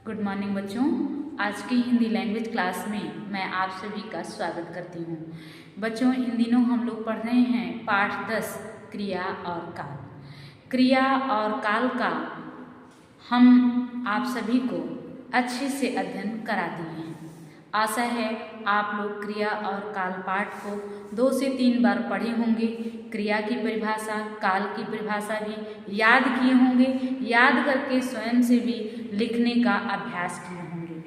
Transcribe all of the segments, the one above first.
Good morning बच्चों। आज की हिंदी लैंग्वेज क्लास में मैं आप सभी का स्वागत करती हूँ। बच्चों, इन दिनों हम लोग पढ़ रहे हैं पाठ 10 क्रिया और काल। क्रिया और काल का हम आप सभी को अच्छे से अध्ययन करा दिए हैं। आशा है आप लोग क्रिया और काल पाठ को 2 से 3 बार पढ़े होंगे। क्रिया की परिभाषा, काल की परिभाषा भी याद किए होंगे। याद करके स्वयं से भी लिखने का अभ्यास किए होंगे।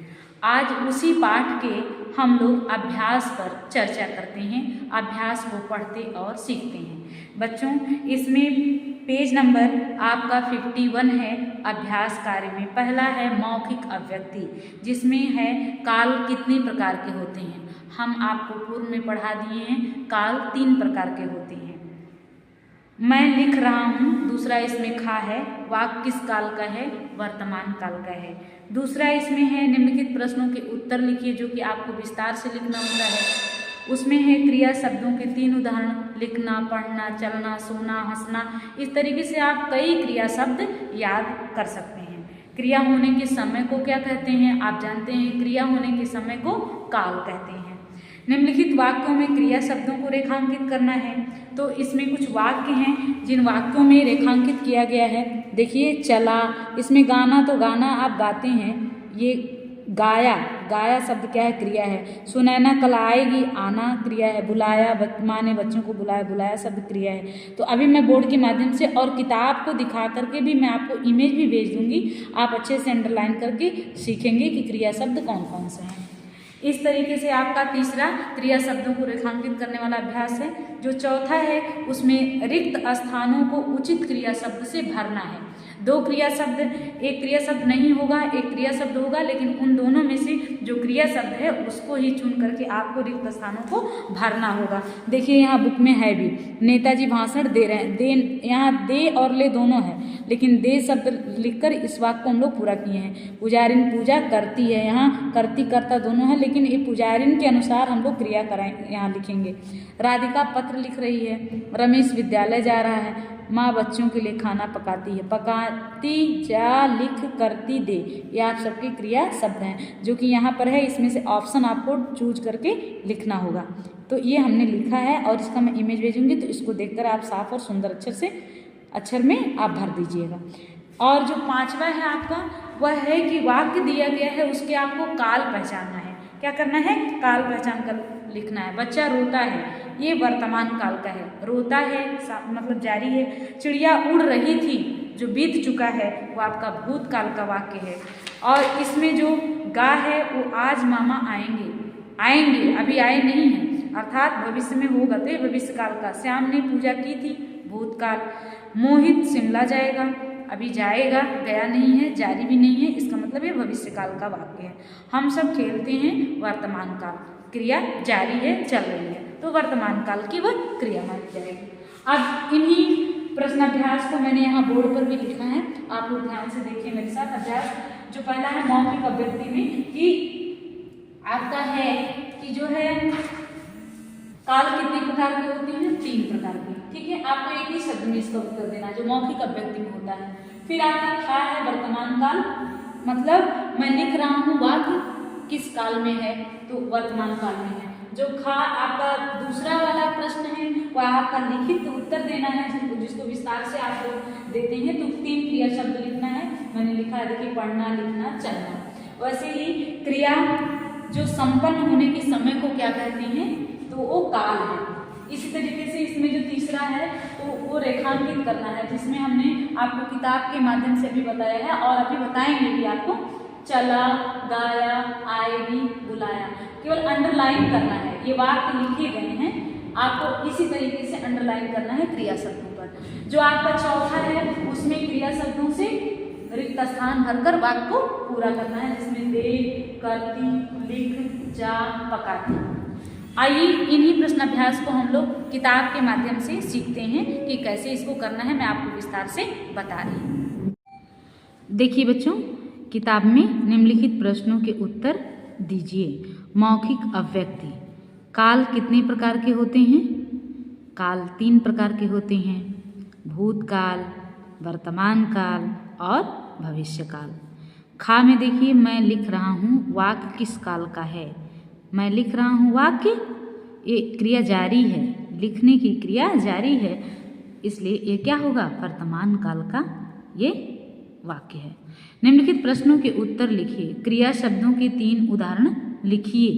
आज उसी पाठ के हम लोग अभ्यास पर चर्चा करते हैं, अभ्यास को पढ़ते और सीखते हैं। बच्चों, इसमें पेज नंबर आपका 51 है। अभ्यास कार्य में पहला है मौखिक अभिव्यक्ति, जिसमें है काल कितने प्रकार के होते हैं। हम आपको पूर्व में पढ़ा दिए हैं, काल 3 प्रकार के होते हैं। मैं लिख रहा हूँ, दूसरा इसमें खा है, वाक्य किस काल का है, वर्तमान काल का है। दूसरा इसमें है निम्नलिखित प्रश्नों के उत्तर लिखिए, जो कि आपको विस्तार से लिखना होता है। उसमें है क्रिया शब्दों के 3 उदाहरण, लिखना, पढ़ना, चलना, सोना, हंसना। इस तरीके से आप कई क्रिया शब्द याद कर सकते हैं। क्रिया होने के समय को क्या कहते हैं, आप जानते हैं। क्रिया होने के समय को काल कहते हैं। निम्नलिखित वाक्यों में क्रिया शब्दों को रेखांकित करना है। तो इसमें कुछ वाक्य हैं जिन वाक्यों में रेखांकित किया गया है। देखिए, चला, इसमें गाना, तो गाना आप गाते हैं, ये गाया, गाया शब्द क्या है, क्रिया है। सुनैना कल आएगी, आना क्रिया है। बुलाया, माँ ने बच्चों को बुलाया, बुलाया शब्द क्रिया है। तो अभी मैं बोर्ड के माध्यम से और किताब को दिखा करके भी मैं आपको इमेज भी भेज दूंगी। आप अच्छे से अंडरलाइन करके सीखेंगे कि क्रिया शब्द कौन कौन से हैं। इस तरीके से आपका तीसरा क्रिया शब्दों को रेखांकित करने वाला अभ्यास है। जो चौथा है उसमें रिक्त स्थानों को उचित क्रिया शब्द से भरना है। 2 क्रिया शब्द, एक क्रिया शब्द नहीं होगा, एक क्रिया शब्द होगा, लेकिन उन दोनों में से जो क्रिया शब्द है उसको ही चुन करके आपको रिक्त स्थानों को भरना होगा। देखिए, यहाँ बुक में है भी, नेताजी भाषण दे रहे हैं। दे, यहाँ दे और ले दोनों है, लेकिन दे शब्द लिखकर इस वाक्य को हम लोग पूरा किए हैं। पुजारिन पूजा करती है, यहाँ करती करता दोनों है, लेकिन ये पुजारिन के अनुसार हम लोग क्रिया कराएं, यहाँ लिखेंगे। राधिका पत्र लिख रही है, रमेश विद्यालय जा रहा है, माँ बच्चों के लिए खाना पकाती है, पकाती, जा, लिख, करती, दे। ये आप सबके क्रिया शब्द हैं जो कि यहाँ पर है। इसमें से ऑप्शन आपको चूज करके लिखना होगा। तो ये हमने लिखा है और इसका मैं इमेज भेजूंगी, तो इसको देखकर आप साफ और सुंदर अक्षर में आप भर दीजिएगा। और जो 5वां है आपका, वह है कि वाक्य दिया गया है उसके आपको काल पहचानना है। क्या करना है, काल पहचान कर लिखना है। बच्चा रोता है, ये वर्तमान काल का है, रोता है मतलब जारी है। चिड़िया उड़ रही थी, जो बीत चुका है वो आपका भूतकाल का वाक्य है। और इसमें जो गा है वो आज मामा आएंगे, आएंगे अभी आए नहीं हैं, अर्थात भविष्य में होगा, तो ये भविष्य काल का। श्याम ने पूजा की थी, भूतकाल। मोहित शिमला जाएगा, अभी जाएगा, गया नहीं है, जारी भी नहीं है, इसका मतलब ये भविष्य काल का वाक्य है। हम सब खेलते हैं, वर्तमान काल, क्रिया जारी है, चल रही है, तो वर्तमान काल की वह क्रिया मानी जाएगी। अब इन्हीं प्रश्नाभ्यास को मैंने यहाँ बोर्ड पर भी लिखा है, आप लोग ध्यान से देखिए मेरे साथ। अभ्यास जो पहला है मौखिक अभिव्यक्ति में, कि आपका है कि जो है काल कितने प्रकार के होते हैं, 3 प्रकार के। ठीक है, आपको एक ही शब्द में इसका उत्तर देना जो मौखिक अभिव्यक्ति में होता है। फिर आपका खा है वर्तमान काल, मतलब मैं लिख रहा हूँ वाक्य किस काल में है, तो वर्तमान काल में है। जो खा आपका दूसरा वाला प्रश्न है, वह आपका लिखित उत्तर देना है, जिसको विस्तार से आप लोग देते हैं। तो 3 क्रिया शब्द लिखना है, मैंने लिखा है, देखिए, पढ़ना, लिखना, चलना। वैसे ही क्रिया जो संपन्न होने के समय को क्या कहते हैं, तो वो काल है। इसी तरीके से इसमें जो तीसरा है तो वो रेखांकित करना है, जिसमें हमने आपको किताब के माध्यम से भी बताया है और अभी बताएंगे भी आपको। चला, गाया, आएगी, बुलाया, केवल अंडरलाइन करना है। ये वाक्य लिखे गए हैं, आपको इसी तरीके से अंडरलाइन करना है क्रिया शब्दों पर। जो आपका चौथा है उसमें क्रिया शब्दों से रिक्त स्थान भरकर वाक्य को पूरा करना है, जिसमें दे, करती, लिख, जा, पकाती। आइए इन्हीं प्रश्नाभ्यास को हम लोग किताब के माध्यम से सीखते हैं कि कैसे इसको करना है, मैं आपको विस्तार से बता रही हूँ। देखिए बच्चों, किताब में निम्नलिखित प्रश्नों के उत्तर दीजिए। मौखिक अभिव्यक्ति, काल कितने प्रकार के होते हैं, काल 3 प्रकार के होते हैं, भूतकाल, वर्तमान काल और भविष्य काल। खा में देखिए मैं लिख रहा हूँ वाक्य किस काल का है। मैं लिख रहा हूँ वाक्य, ये क्रिया जारी है, लिखने की क्रिया जारी है, इसलिए ये क्या होगा, वर्तमान काल का ये वाक्य है। निम्नलिखित प्रश्नों के उत्तर लिखिए। क्रिया शब्दों के 3 उदाहरण लिखिए।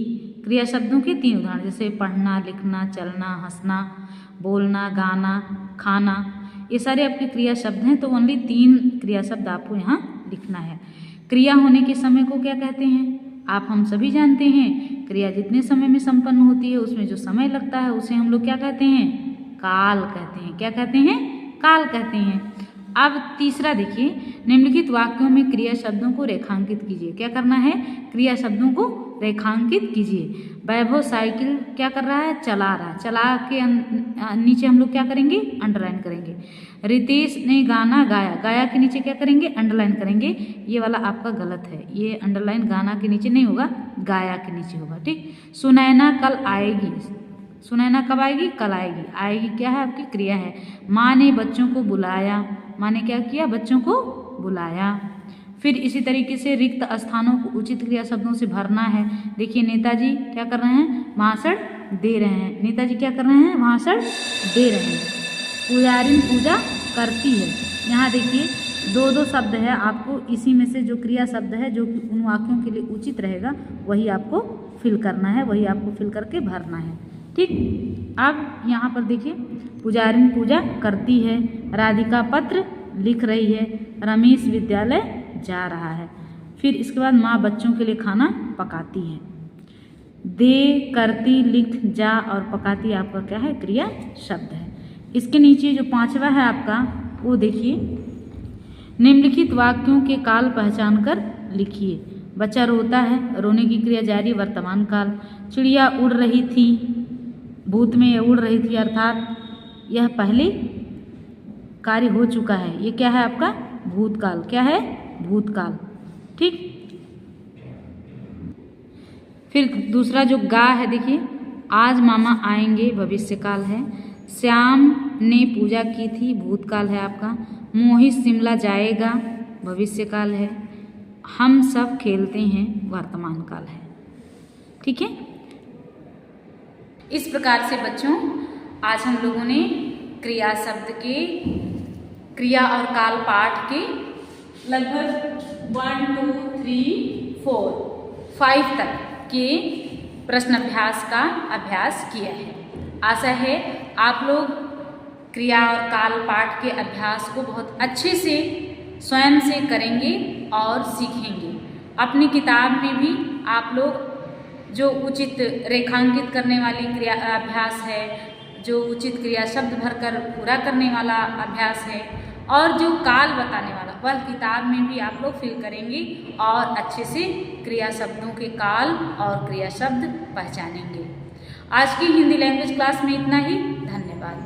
क्रिया शब्दों के 3 उदाहरण, जैसे पढ़ना, लिखना, चलना, हंसना, बोलना, गाना, खाना, ये सारे आपके क्रिया शब्द हैं। तो ओनली 3 क्रिया शब्द आपको यहाँ लिखना है। क्रिया होने के समय को क्या कहते हैं, आप हम सभी जानते हैं। क्रिया जितने समय में संपन्न होती है उसमें जो समय लगता है उसे हम लोग क्या कहते हैं, काल कहते हैं। क्या कहते हैं, काल कहते हैं। अब तीसरा देखिए, निम्नलिखित वाक्यों में क्रिया शब्दों को रेखांकित कीजिए। क्या करना है, क्रिया शब्दों को रेखांकित कीजिए। वैभव साइकिल क्या कर रहा है, चला रहा है। चला के नीचे हम लोग क्या करेंगे, अंडरलाइन करेंगे। रितेश ने गाना गाया, गाया के नीचे क्या करेंगे, अंडरलाइन करेंगे। ये वाला आपका गलत है, ये अंडरलाइन गाना के नीचे नहीं होगा, गाया के नीचे होगा। ठीक। सुनैना कल आएगी, सुनैना कब आएगी, कल आएगी। आएगी क्या है, आपकी क्रिया है। माँ ने बच्चों को बुलाया, माँ ने क्या किया, बच्चों को बुलाया। फिर इसी तरीके से रिक्त स्थानों को उचित क्रिया शब्दों से भरना है। देखिए नेताजी क्या कर रहे हैं, भाषण दे रहे हैं। नेताजी क्या कर रहे हैं, भाषण दे रहे हैं। पुजारिन पूजा करती है। यहाँ देखिए 2 शब्द है, आपको इसी में से जो क्रिया शब्द है जो उन वाक्यों के लिए उचित रहेगा वही आपको फिल करना है, वही आपको फिल करके भरना है। ठीक। अब यहाँ पर देखिए, पुजारिन पूजा करती है, राधिका पत्र लिख रही है, रमेश विद्यालय जा रहा है। फिर इसके बाद माँ बच्चों के लिए खाना पकाती है। दे, करती, लिख, जा और पकाती आपका क्या है, क्रिया शब्द है। इसके नीचे जो 5वां है आपका, वो देखिए, निम्नलिखित वाक्यों के काल पहचान कर लिखिए। बच्चा रोता है, रोने की क्रिया जारी, वर्तमान काल। चिड़िया उड़ रही थी, भूत में उड़ रही थी, अर्थात यह पहले कार्य हो चुका है। ये क्या है आपका, भूतकाल। क्या है, भूतकाल। ठीक। फिर दूसरा जो गा है, देखिए, आज मामा आएंगे, भविष्यकाल है। श्याम ने पूजा की थी, भूतकाल है आपका। मोहित शिमला जाएगा, भविष्यकाल है। हम सब खेलते हैं, वर्तमान काल है। ठीक है। इस प्रकार से बच्चों आज हम लोगों ने क्रिया शब्द के क्रिया और काल पाठ के लगभग 1 2 3 4 5 तक के प्रश्न अभ्यास का अभ्यास किया है। आशा है आप लोग क्रिया और काल पाठ के अभ्यास को बहुत अच्छे से स्वयं से करेंगे और सीखेंगे। अपनी किताब में भी आप लोग जो उचित रेखांकित करने वाली क्रिया अभ्यास है, जो उचित क्रिया शब्द भरकर पूरा करने वाला अभ्यास है और जो काल बताने वाला, वह किताब में भी आप लोग फिल करेंगे और अच्छे से क्रिया शब्दों के काल और क्रिया शब्द पहचानेंगे। आज की हिंदी लैंग्वेज क्लास में इतना ही। धन्यवाद।